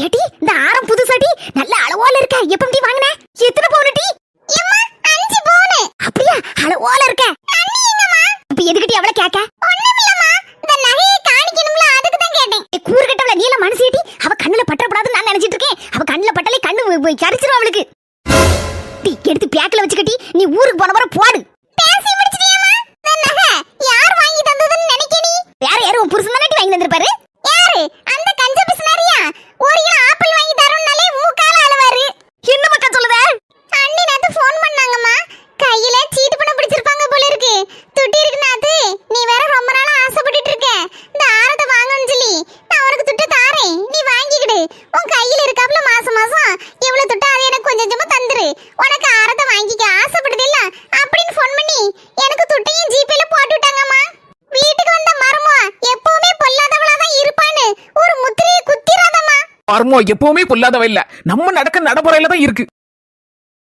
ஏடி இந்த ஆரம் புதுசாடி நல்ல அளவோல இருக்க. எப்படி வாங்குன? எத்தனை பவுன் டி? அம்மா 5 பவுன். அப்படியே அளவோல இருக்க. அண்ணி என்னம்மா? இப்ப எதுக்கிட்டி அவள கேக்க? ஒண்ணுமில்லம்மா. இந்த நகையை காணிக்கணும்ல அதுக்கு தான் கேட்டேன். கூறுகட்டவள நீல மனசேடி அவ கண்ணுல பட்டறப்படாதுன்னு நான் நினைச்சிட்டு இருக்கேன். அவ கண்ணுல பட்டலே கண்ணு கரிச்சிரும் அவளுக்கு. டி எடுத்து பேக்ல வச்சுக்கட்டி நீ ஊருக்கு போன வர போடு. பேசி முடிச்சிட்டியாமா? இந்த நகை யார் வாங்கி தந்ததுன்னு நினைக்க நீ? வேற யாரோ புருஷன் தானே வாங்கி தந்திருப்பாரு. யாரு? அந்த கஞ்ச பிஸ்னாரியா? ஒரு கிலோ ஆப்பிள் வாங்கி தரணும்னாலே மூக்கால அலவாரு. என்ன மக்கா சொல்லுத? அண்ணி நேத்து ஃபோன் பண்ணாங்கம்மா. கையில சீட்டு பணம் பிடிச்சிருப்பாங்க போல இருக்கு. துட்டி இருக்குனா அது நீ வேற ரொம்ப நாளா ஆசைப்பட்டுட்டு இருக்க. இந்த ஆரத்தை வாங்கணும்னு சொல்லி நான் உனக்கு துட்டு தாரேன். நீ வாங்கிக்கிடு. உன் கையில இருக்காப்ல மாசம் மாசம் எவ்வளவு துட்டு அதை எனக்கு கொஞ்சம் கொஞ்சமா தந்துரு. உனக்கு ஆரத்தை வாங்கிக்க ஆசைப்படுது இல்ல அப்படின்னு ஃபோன் பண்ணி எனக்கு துட்டையும் ஜிபேல போட்டு விட்டாங்கம்மா. வீட்டுக்கு வந்த மருமோ எப்பவுமே பொல்லாதவளா தான் இருப்பான்னு ஒரு முத்திரையை குத்திராதம்மா. மர்மோ எப்பவுமே பொல்லாதவ இல்ல. நம்ம நடக்க நடைமுறையில தான் இருக்கு.